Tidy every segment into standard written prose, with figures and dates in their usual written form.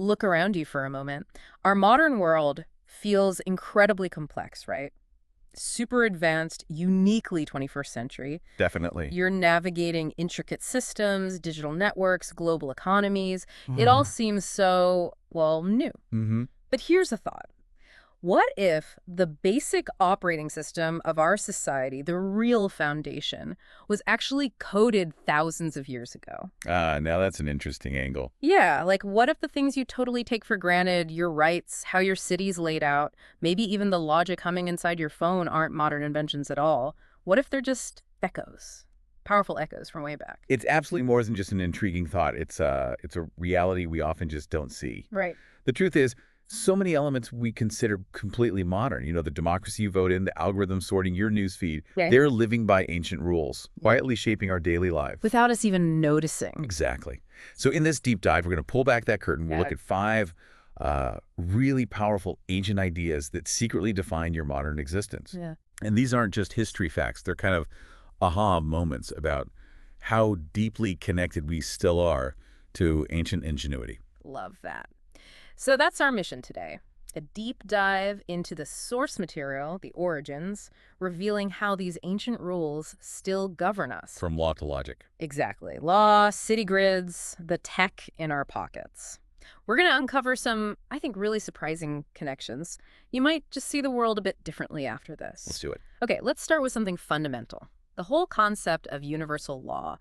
look around you for a moment. Our modern world feels incredibly complex, right? Super advanced, uniquely 21st century. Definitely. You're navigating intricate systems, digital networks, global economies. It all seems so, well, new. Mm-hmm. But here's a thought. What if the basic operating system of our society, the real foundation, was actually coded thousands of years ago? Now that's an interesting angle. Yeah, like what if the things you totally take for granted, your rights, how your city's laid out, maybe even the logic humming inside your phone aren't modern inventions at all? What if they're just echoes, powerful echoes from way back? It's absolutely more than just an intriguing thought. It's a reality we often just don't see. Right. The truth is, so many elements we consider completely modern. You know, the democracy you vote in, the algorithm sorting your news feed, Okay. they're living by ancient rules, quietly shaping our daily lives. Without us even noticing. Exactly. So in this deep dive, we're going to pull back that curtain. We'll Yeah. look at five really powerful ancient ideas that secretly define your modern existence. Yeah. And these aren't just history facts. They're kind of aha moments about how deeply connected we still are to ancient ingenuity. Love that. So that's our mission today. A deep dive into the source material, the origins, revealing how these ancient rules still govern us. From law to logic. Exactly. Law, city grids, the tech in our pockets. We're going to uncover some, I think, really surprising connections. You might just see the world a bit differently after Let's this. do it. Okay, let's start with something fundamental. The whole concept of universal law.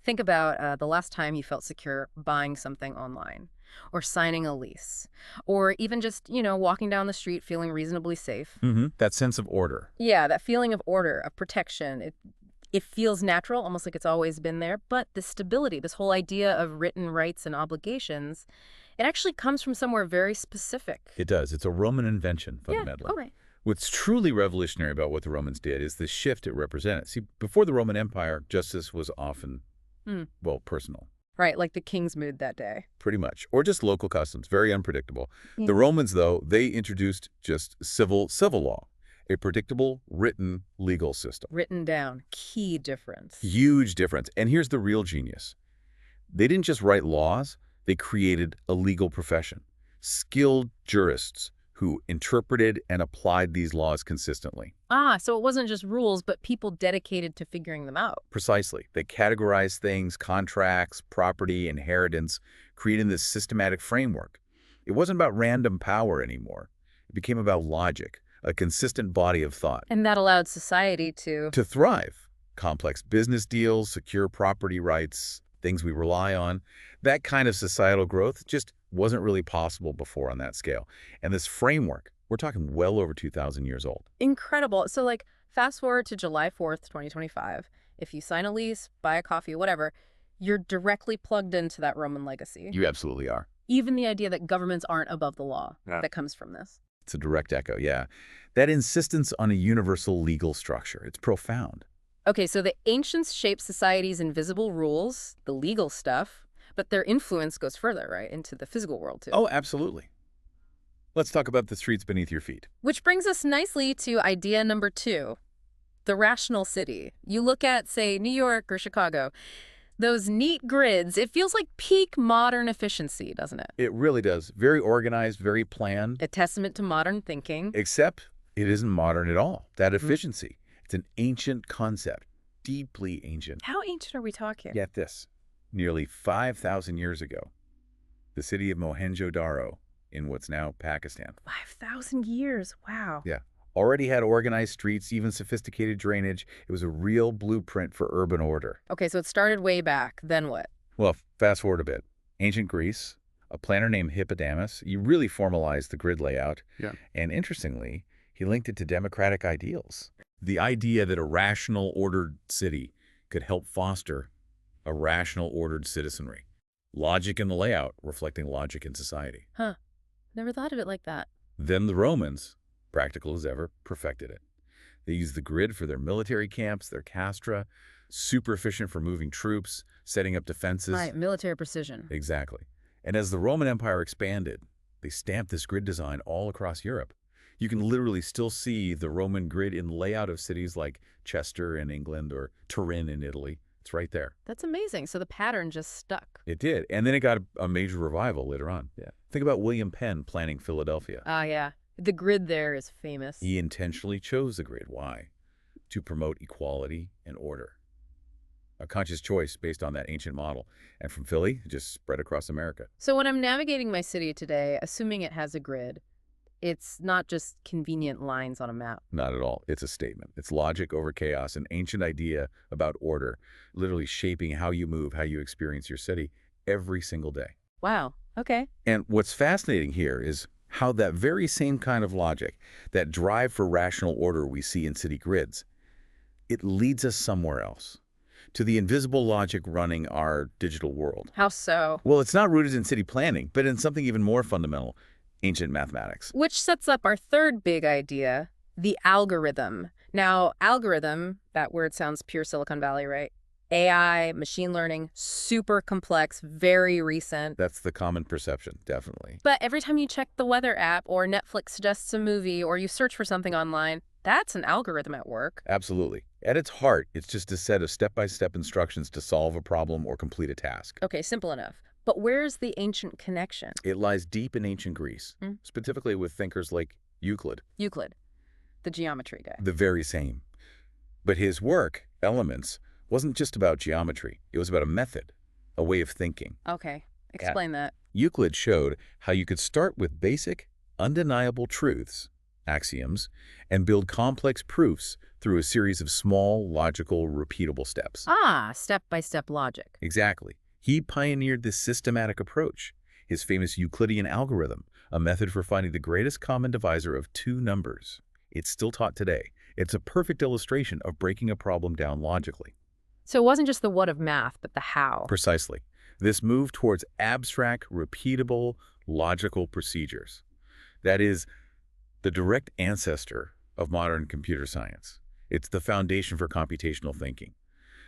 Think about the last time you felt secure buying something online, or signing a lease, or even just, walking down the street feeling reasonably safe. That sense of order. Yeah, that feeling of order, of protection. It feels natural, almost like it's always been there. But the stability, this whole idea of written rights and obligations, it actually comes from somewhere very specific. It does. It's a Roman invention, fundamentally. Yeah, okay. What's truly revolutionary about what the Romans did is the shift it represented. See, before the Roman Empire, justice was often, well, personal. Right, like the king's mood that day. Pretty much. Or just local customs, very unpredictable. Yeah. The Romans, though, they introduced just civil law, a predictable, written legal system. Written down. Key difference. Huge difference. And here's the real genius. They didn't just write laws, they created a legal profession. Skilled jurists who interpreted and applied these laws consistently. So it wasn't just rules, but people dedicated to figuring them out. Precisely. They categorized things, contracts, property, inheritance, creating this systematic framework. It wasn't about random power anymore. It became about logic, a consistent body of thought. And that allowed society to... To thrive, complex business deals, secure property rights, things we rely on, that kind of societal growth just wasn't really possible before on that scale. And this framework, we're talking well over 2,000 years old. Incredible. So, fast forward to July 4th, 2025. If you sign a lease, buy a coffee, whatever, you're directly plugged into that Roman legacy. You absolutely are. Even the idea that governments aren't above the law that comes from this. It's a direct echo, yeah. That insistence on a universal legal structure, it's profound. Okay, so the ancients shaped society's invisible rules, the legal stuff, but their influence goes further, right, into the physical world, too. Oh, absolutely. Let's talk about the streets beneath your feet. Which brings us nicely to idea number 2, the rational city. You look at, say, New York or Chicago, those neat grids, it feels like peak modern efficiency, doesn't it? It really does. Very organized, very planned. A testament to modern thinking. Except it isn't modern at all. That efficiency. It's an ancient concept, deeply ancient. How ancient are we talking? Get this. Nearly 5,000 years ago, the city of Mohenjo-Daro in what's now Pakistan. 5,000 years. Wow. Yeah. Already had organized streets, even sophisticated drainage. It was a real blueprint for urban order. Okay, so it started way back. Then what? Well, fast forward a bit. Ancient Greece, a planner named Hippodamus, he really formalized the grid layout. Yeah. And interestingly, he linked it to democratic ideals. The idea that a rational, ordered city could help foster a rational, ordered citizenry. Logic in the layout reflecting logic in society. Huh. Never thought of it like that. Then the Romans, practical as ever, perfected it. They used the grid for their military camps, their castra, super efficient for moving troops, setting up defenses. Right, military precision. Exactly. And as the Roman Empire expanded, they stamped this grid design all across Europe. You can literally still see the Roman grid in layout of cities like Chester in England or Turin in Italy. It's right there. That's amazing. So the pattern just stuck. It did. And then it got a major revival later on. Yeah. Think about William Penn planning Philadelphia. Ah, yeah. The grid there is famous. He intentionally chose the grid. Why? To promote equality and order. A conscious choice based on that ancient model. And from Philly, it just spread across America. So when I'm navigating my city today, assuming it has a grid, it's not just convenient lines on a map. Not at all. It's a statement. It's logic over chaos, an ancient idea about order, literally shaping how you move, how you experience your city every single day. Wow. Okay. And what's fascinating here is how that very same kind of logic, that drive for rational order we see in city grids, it leads us somewhere else, to the invisible logic running our digital world. How so? Well, it's not rooted in city planning, but in something even more fundamental, ancient mathematics. Which sets up our third big idea, the algorithm. Now, algorithm, that word sounds pure Silicon Valley, right? AI, machine learning, super complex, very recent. That's the common perception, definitely. But every time you check the weather app or Netflix suggests a movie or you search for something online, that's an algorithm at work. Absolutely. At its heart, it's just a set of step-by-step instructions to solve a problem or complete a task. Okay, simple enough. But where's the ancient connection? It lies deep in ancient Greece, specifically with thinkers like Euclid. Euclid, the geometry guy. The very same. But his work, Elements, wasn't just about geometry. It was about a method, a way of thinking. Okay, explain that. Euclid showed how you could start with basic, undeniable truths, axioms, and build complex proofs through a series of small, logical, repeatable steps. Ah, step-by-step logic. Exactly. He pioneered this systematic approach, his famous Euclidean algorithm, a method for finding the greatest common divisor of two numbers. It's still taught today. It's a perfect illustration of breaking a problem down logically. So it wasn't just the what of math, but the how. Precisely. This move towards abstract, repeatable, logical procedures. That is the direct ancestor of modern computer science. It's the foundation for computational thinking,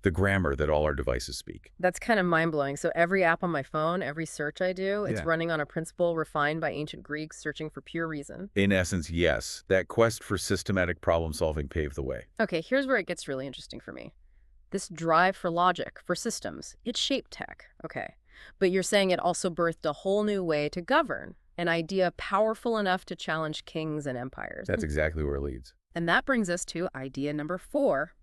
the grammar that all our devices speak. That's kind of mind-blowing. So every app on my phone, every search I do, it's Yeah. running on a principle refined by ancient Greeks searching for pure reason. In essence, yes, that quest for systematic problem-solving paved the way. Okay, here's where it gets really interesting for me. This drive for logic, for systems, it shaped tech, okay. But you're saying it also birthed a whole new way to govern, an idea powerful enough to challenge kings and empires. That's exactly where it leads. And that brings us to idea number 4,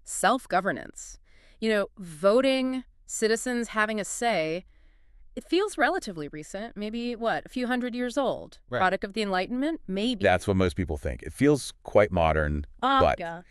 self-governance. You know, voting, citizens having a say, it feels relatively recent, maybe, what, a few hundred years old? Right. Product of the Enlightenment? Maybe. That's what most people think. It feels quite modern, but yeah.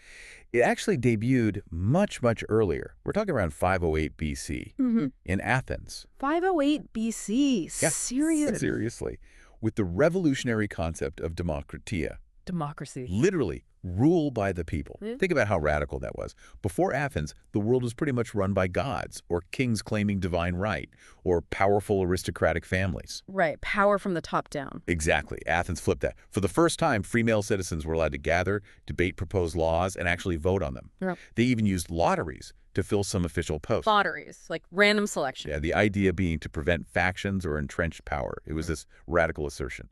it actually debuted much, much earlier. We're talking around 508 BC in Athens. 508 BC. Yeah, Serious. Seriously. With the revolutionary concept of demokratia. Democracy. Literally, rule by the people. Yeah. Think about how radical that was. Before Athens, the world was pretty much run by gods, or kings claiming divine right, or powerful aristocratic families. Right, power from the top down. Exactly. Athens flipped that. For the first time, free male citizens were allowed to gather, debate proposed laws, and actually vote on them. Yep. They even used lotteries to fill some official posts. Lotteries, like random selection. Yeah, the idea being to prevent factions or entrenched power. It was this radical assertion.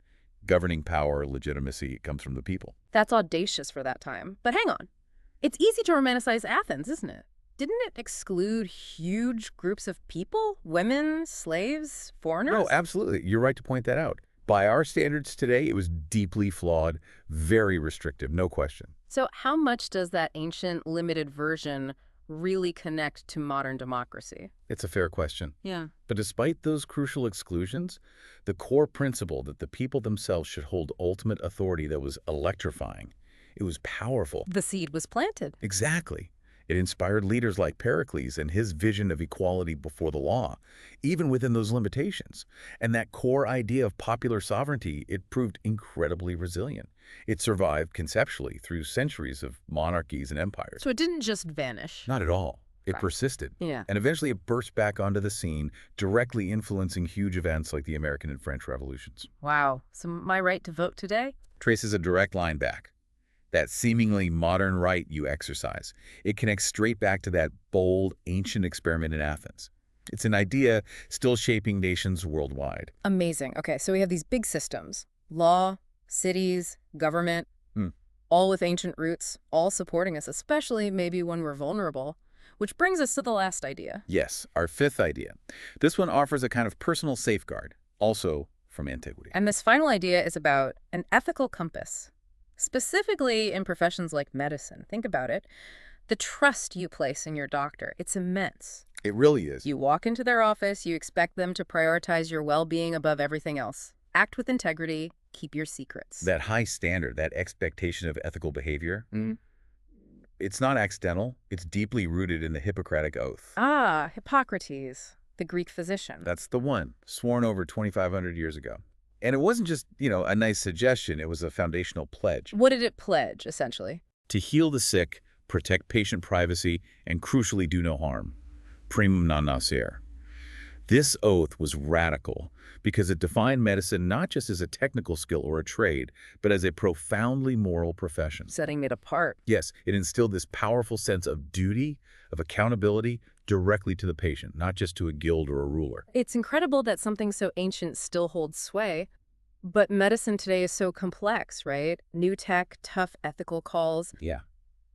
Governing power, legitimacy, comes from the people. That's audacious for that time. But hang on. It's easy to romanticize Athens, isn't it? Didn't it exclude huge groups of people? Women, slaves, foreigners? No, absolutely. You're right to point that out. By our standards today, it was deeply flawed, very restrictive, no question. So how much does that ancient limited version really connect to modern democracy? It's a fair question. Yeah. But despite those crucial exclusions, the core principle that the people themselves should hold ultimate authority that was electrifying, it was powerful. The seed was planted. Exactly. It inspired leaders like Pericles and his vision of equality before the law, even within those limitations. And that core idea of popular sovereignty, it proved incredibly resilient. It survived conceptually through centuries of monarchies and empires. So it didn't just vanish. Not at all. It Right. persisted. Yeah. And eventually it burst back onto the scene, directly influencing huge events like the American and French revolutions. Wow. So my right to vote today? Traces a direct line back. That seemingly modern right you exercise. It connects straight back to that bold, ancient experiment in Athens. It's an idea still shaping nations worldwide. Amazing. Okay, so we have these big systems. Law, cities, government, all with ancient roots, all supporting us, especially maybe when we're vulnerable. Which brings us to the last idea. Yes, our fifth idea. This one offers a kind of personal safeguard, also from antiquity. And this final idea is about an ethical compass, specifically in professions like medicine. Think about it. The trust you place in your doctor, it's immense. It really is. You walk into their office, you expect them to prioritize your well-being above everything else. Act with integrity, keep your secrets. That high standard, that expectation of ethical behavior, it's not accidental. It's deeply rooted in the Hippocratic Oath. Ah, Hippocrates, the Greek physician. That's the one, sworn over 2,500 years ago. And it wasn't just, a nice suggestion. It was a foundational pledge. What did it pledge, essentially? To heal the sick, protect patient privacy, and crucially do no harm. Primum non nocere. This oath was radical because it defined medicine not just as a technical skill or a trade, but as a profoundly moral profession. Setting it apart. Yes, it instilled this powerful sense of duty, of accountability, directly to the patient, not just to a guild or a ruler. It's incredible that something so ancient still holds sway. But medicine today is so complex, right? New tech, tough ethical calls. Yeah.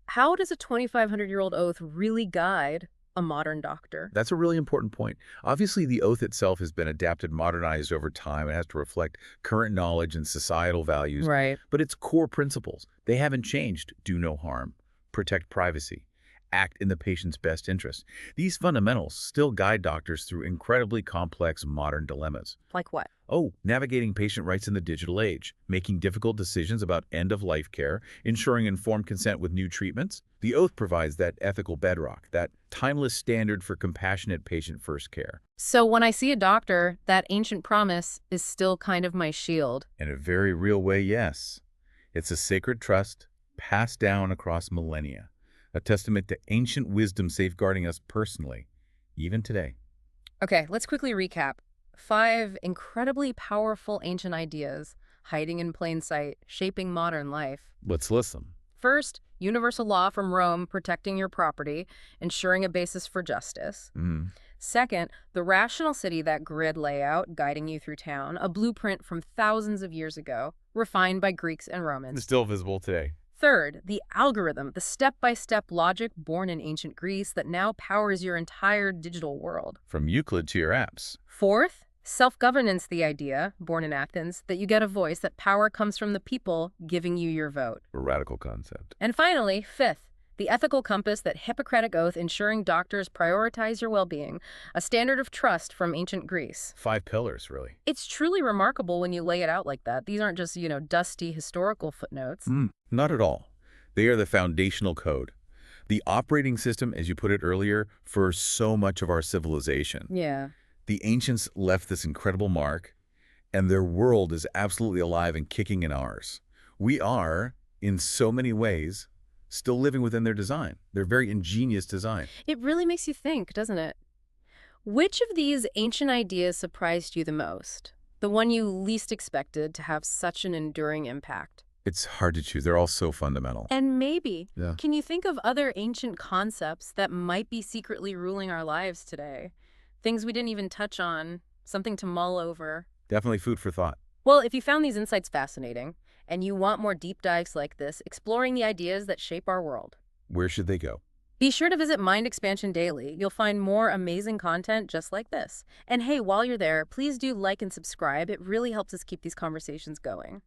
How does a 2,500-year-old oath really guide a modern doctor? That's a really important point. Obviously, the oath itself has been adapted, modernized over time. It has to reflect current knowledge and societal values. Right. But its core principles, they haven't changed. Do no harm, protect privacy, act in the patient's best interest. These fundamentals still guide doctors through incredibly complex modern dilemmas. Like what? Oh, navigating patient rights in the digital age, making difficult decisions about end-of-life care, ensuring informed consent with new treatments. The oath provides that ethical bedrock, that timeless standard for compassionate patient-first care. So when I see a doctor, that ancient promise is still kind of my shield. In a very real way, yes. It's a sacred trust passed down across millennia, a testament to ancient wisdom safeguarding us personally, even today. Okay, let's quickly recap. 5 incredibly powerful ancient ideas hiding in plain sight, shaping modern life. Let's list them. First, universal law from Rome protecting your property, ensuring a basis for justice. Second, the rational city, that grid layout guiding you through town, a blueprint from thousands of years ago, refined by Greeks and Romans. Still visible today. Third, the algorithm, the step-by-step logic born in ancient Greece that now powers your entire digital world. From Euclid to your apps. Fourth, self-governance, the idea, born in Athens, that you get a voice, that power comes from the people giving you your vote. A radical concept. And finally, fifth, the ethical compass, that Hippocratic Oath ensuring doctors prioritize your well-being, a standard of trust from ancient Greece. 5 pillars, really. It's truly remarkable when you lay it out like that. These aren't just, dusty historical footnotes. Not at all. They are the foundational code. The operating system, as you put it earlier, for so much of our civilization. Yeah. The ancients left this incredible mark, and their world is absolutely alive and kicking in ours. We are, in so many ways, still living within their design, their very ingenious design. It really makes you think, doesn't it? Which of these ancient ideas surprised you the most? The one you least expected to have such an enduring impact? It's hard to choose. They're all so fundamental. And maybe, Yeah. can you think of other ancient concepts that might be secretly ruling our lives today? Things we didn't even touch on, something to mull over. Definitely food for thought. Well, if you found these insights fascinating, and you want more deep dives like this, exploring the ideas that shape our world, Where should they go? be sure to visit Mind Expansion Daily. You'll find more amazing content just like this. And hey, while you're there, please do like and subscribe. It really helps us keep these conversations going.